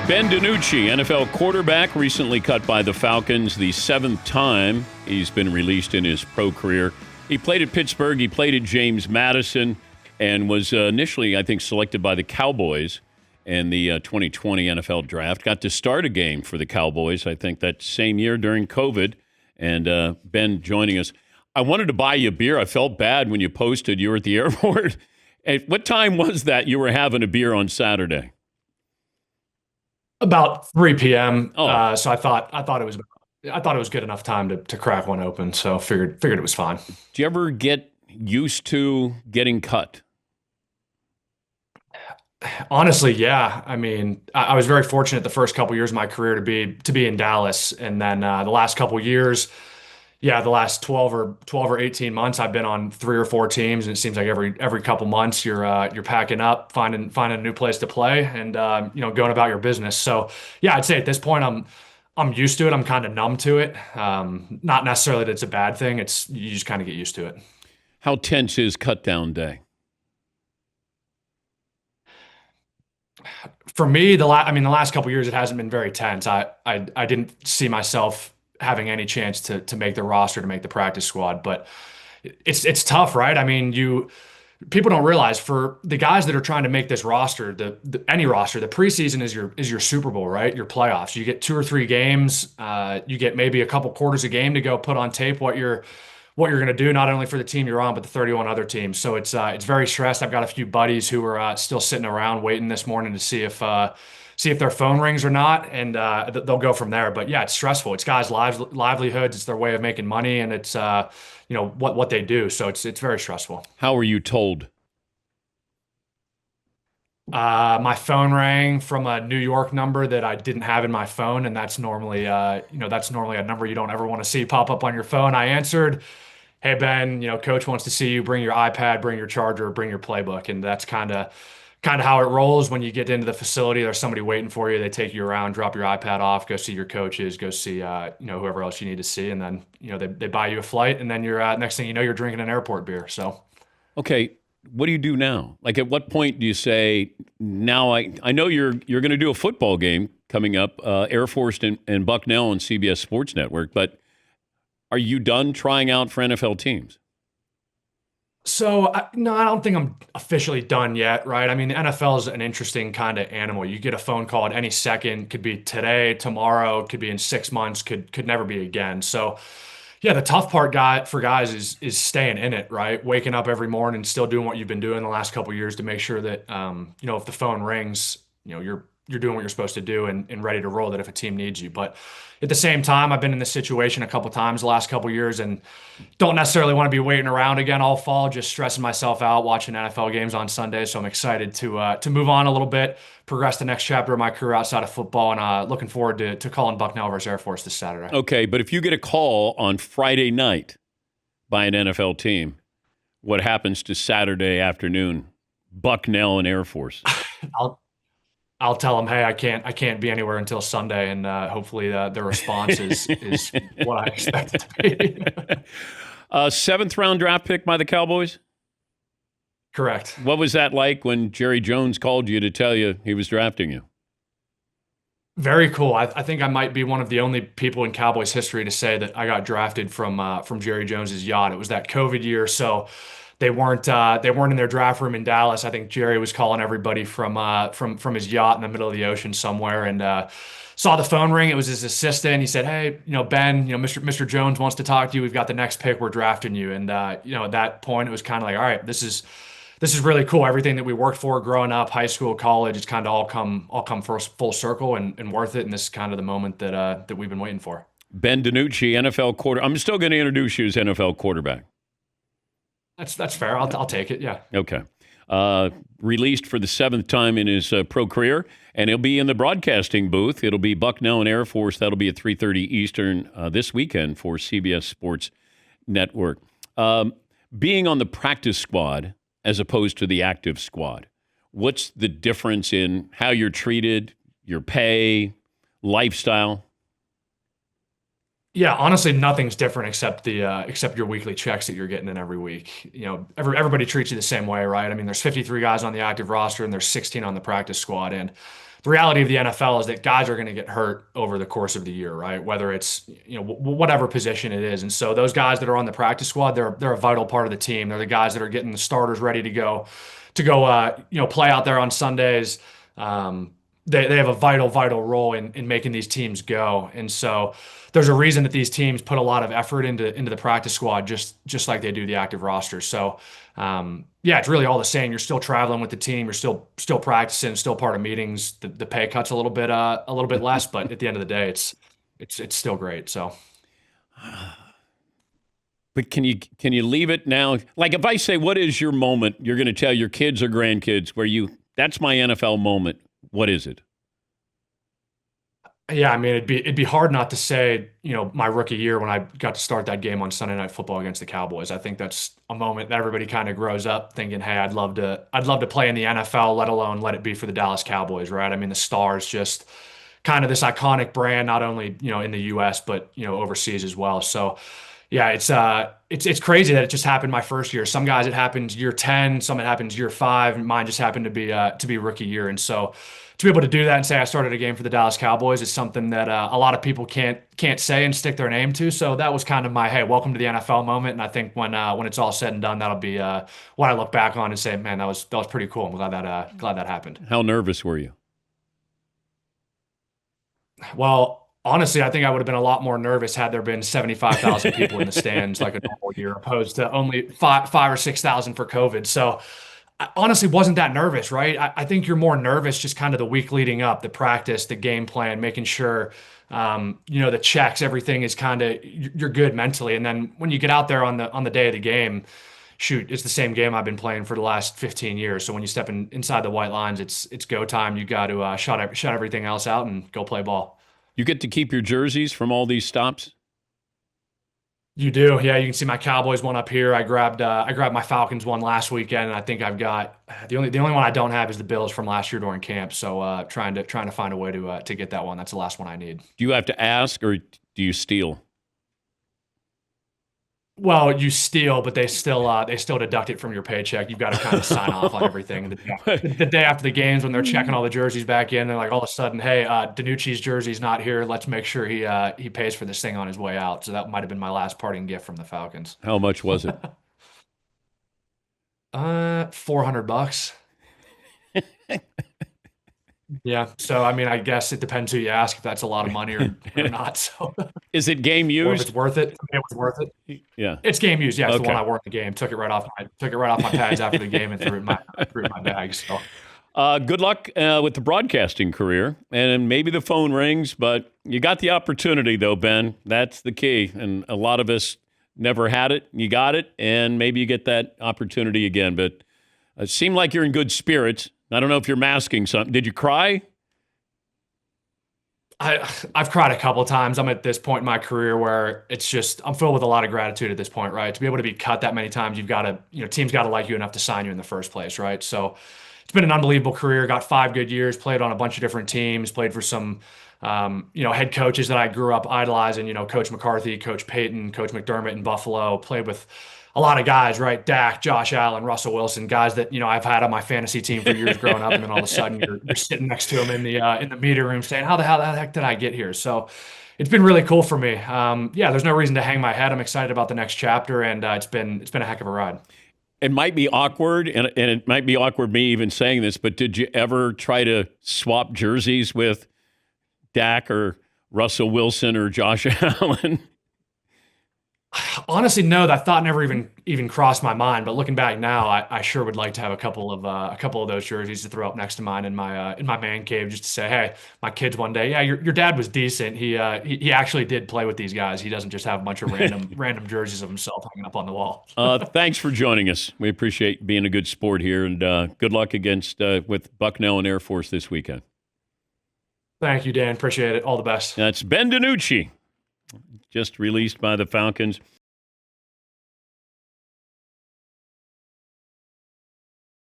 Ben DiNucci, NFL quarterback, recently cut by the Falcons, the 7th time he's been released in his pro career. He played at Pittsburgh, he played at James Madison, and was initially, I think, selected by the Cowboys in the 2020 NFL Draft. Got to start a game for the Cowboys, I think, that same year during COVID, and Ben joining us. I wanted to buy you a beer. I felt bad when you posted you were at the airport. At what time was that you were having a beer on Saturday? About 3 p.m. Oh. So I thought it was good enough time to crack one open. So figured it was fine. Do you ever get used to getting cut? Honestly, yeah. I mean, I was very fortunate the first couple years of my career to be in Dallas, and then the last couple years, yeah, the last 12 or 18 months, I've been on 3 or 4 teams, and it seems like every couple months you're packing up, finding a new place to play, and going about your business. So yeah, I'd say at this point I'm used to it. I'm kind of numb to it. Not necessarily that it's a bad thing. It's you just kind of get used to it. How tense is cutdown day? For me, the last couple years it hasn't been very tense. I didn't see myself having any chance to make the roster, to make the practice squad, but it's tough, right? I mean, people don't realize, for the guys that are trying to make this roster, any roster, the preseason is your Super Bowl, right? Your playoffs. You get 2 or 3 games. You get maybe a couple quarters a game to go put on tape what you're going to do, not only for the team you're on, but the 31 other teams. So it's very stressed. I've got a few buddies who are still sitting around waiting this morning to see if their phone rings or not, and they'll go from there. But yeah, it's stressful. It's guys' livelihoods. It's their way of making money, and it's what they do. So it's very stressful. How were you told? My phone rang from a New York number that I didn't have in my phone, and that's normally a number you don't ever want to see pop up on your phone. I answered, "Hey Ben, Coach wants to see you. Bring your iPad, bring your charger, bring your playbook," and that's kind of how it rolls. When you get into the facility, there's somebody waiting for you. They take you around, drop your iPad off, go see your coaches, go see whoever else you need to see, and then they buy you a flight, and then you're next thing you know, you're drinking an airport beer. So, okay, what do you do now? Like, at what point do you say, now I know you're going to do a football game coming up, Air Force and Bucknell on CBS Sports Network, but are you done trying out for NFL teams? So, no, I don't think I'm officially done yet, right? I mean, the NFL is an interesting kind of animal. You get a phone call at any second, could be today, tomorrow, could be in 6 months, could never be again. So, yeah, the tough part for guys is staying in it, right? Waking up every morning, still doing what you've been doing the last couple of years to make sure that, if the phone rings, you're doing what you're supposed to do and ready to roll that if a team needs you. But at the same time, I've been in this situation a couple times the last couple years and don't necessarily want to be waiting around again all fall, just stressing myself out watching NFL games on Sunday. So I'm excited to move on a little bit, progress the next chapter of my career outside of football, and looking forward to calling Bucknell versus Air Force this Saturday. Okay, but if you get a call on Friday night by an NFL team, what happens to Saturday afternoon, Bucknell and Air Force? I'll tell them, hey, I can't be anywhere until Sunday, and hopefully their response is what I expect it to be. 7th round draft pick by the Cowboys? Correct. What was that like when Jerry Jones called you to tell you he was drafting you? Very cool. I think I might be one of the only people in Cowboys history to say that I got drafted from Jerry Jones's yacht. It was that COVID year, so they weren't in their draft room in Dallas. I think Jerry was calling everybody from his yacht in the middle of the ocean somewhere, and saw the phone ring. It was his assistant. He said, "Hey, Ben, Mr. Jones wants to talk to you. We've got the next pick. We're drafting you." And at that point, it was kind of like, all right, this is really cool. Everything that we worked for growing up, high school, college, it's kind of all come full circle and worth it. And this is kind of the moment that we've been waiting for. Ben DiNucci, NFL quarter. I'm still going to introduce you as NFL quarterback. That's fair. I'll take it. Yeah. Okay. Released for the 7th time in his pro career, and he'll be in the broadcasting booth. It'll be Bucknell and Air Force. That'll be at 3:30 Eastern this weekend for CBS Sports Network. Being on the practice squad as opposed to the active squad, what's the difference in how you're treated, your pay, lifestyle? Yeah, honestly, nothing's different except your weekly checks that you're getting in every week. Everybody treats you the same way, right? I mean, there's 53 guys on the active roster and there's 16 on the practice squad. And the reality of the NFL is that guys are going to get hurt over the course of the year, right? Whether it's whatever position it is. And so those guys that are on the practice squad, they're a vital part of the team. They're the guys that are getting the starters ready to go play out there on Sundays. They have a vital role in making these teams go. And so there's a reason that these teams put a lot of effort into the practice squad, just like they do the active roster. So yeah, it's really all the same. You're still traveling with the team. You're still practicing, still part of meetings. The pay cut's a little bit less, but at the end of the day, it's still great. So. But can you leave it now? Like if I say, what is your moment? You're going to tell your kids or grandkids that's my NFL moment. What is it? Yeah, I mean, it'd be hard not to say, my rookie year when I got to start that game on Sunday Night Football against the Cowboys. I think that's a moment that everybody kind of grows up thinking, hey, I'd love to play in the NFL, let alone let it be for the Dallas Cowboys, right? I mean, the Stars just kind of this iconic brand, not only, in the US, but, overseas as well. So yeah, it's crazy that it just happened my first year. Some guys it happens year 10, some it happens year 5, and mine just happened to be rookie year. And so to be able to do that and say I started a game for the Dallas Cowboys is something that a lot of people can't say and stick their name to. So that was kind of my, hey, welcome to the NFL moment. And I think when it's all said and done, that'll be what I look back on and say, man, that was pretty cool. I'm glad that happened. How nervous were you? Well, honestly, I think I would have been a lot more nervous had there been 75,000 people in the stands like a normal year, opposed to only five or 6,000 for COVID. So I honestly wasn't that nervous, right? I think you're more nervous just kind of the week leading up, the practice, the game plan, making sure, the checks, everything is kind of, you're good mentally. And then when you get out there on the day of the game, shoot, it's the same game I've been playing for the last 15 years. So when you step inside the white lines, it's go time. You got to shut everything else out and go play ball. You get to keep your jerseys from all these stops? You do, yeah. You can see my Cowboys one up here. I grabbed my Falcons one last weekend, and I think I've got the only one I don't have is the Bills from last year during camp. So trying to find a way to get that one. That's the last one I need. Do you have to ask, or do you steal? Well, you steal, but they still deduct it from your paycheck. You've got to kind of sign off on everything. The day after the games, when they're checking all the jerseys back in, they're like, all of a sudden, hey, DiNucci's jersey's not here. Let's make sure he pays for this thing on his way out. So that might have been my last parting gift from the Falcons. How much was it? $400. Yeah. So, I mean, I guess it depends who you ask if that's a lot of money or not. So, is it game used? Or if it's worth it. It was worth it. Yeah. It's game used. Yeah. It's the one I wore in the game. Took it right off my pads after the game and threw it in my bag. So, good luck with the broadcasting career. And maybe the phone rings, but you got the opportunity, though, Ben. That's the key. And a lot of us never had it. You got it. And maybe you get that opportunity again. But it seemed like you're in good spirits. I don't know if you're masking something. Did you cry? I've cried a couple of times. I'm at this point in my career where it's just, I'm filled with a lot of gratitude at this point, right? To be able to be cut that many times, you've got to, teams got to like you enough to sign you in the first place, right? So it's been an unbelievable career. Got 5 good years, played on a bunch of different teams, played for some, head coaches that I grew up idolizing, Coach McCarthy, Coach Payton, Coach McDermott in Buffalo, played with a lot of guys, right? Dak, Josh Allen, Russell Wilson, guys that, I've had on my fantasy team for years growing up. And then all of a sudden you're sitting next to them in the meeting room saying, how the heck did I get here? So it's been really cool for me. There's no reason to hang my head. I'm excited about the next chapter, and it's been a heck of a ride. It might be awkward, and it might be awkward me even saying this, but did you ever try to swap jerseys with Dak or Russell Wilson or Josh Allen? Honestly, no, that thought never even crossed my mind. But looking back now, I sure would like to have a couple of those jerseys to throw up next to mine in my man cave, just to say, hey, my kids one day, yeah, your dad was decent. He actually did play with these guys. He doesn't just have a bunch of random jerseys of himself hanging up on the wall. Thanks for joining us. We appreciate being a good sport here, and good luck with Bucknell and Air Force this weekend. Thank you, Dan. Appreciate it. All the best. That's Ben DiNucci, just released by the Falcons.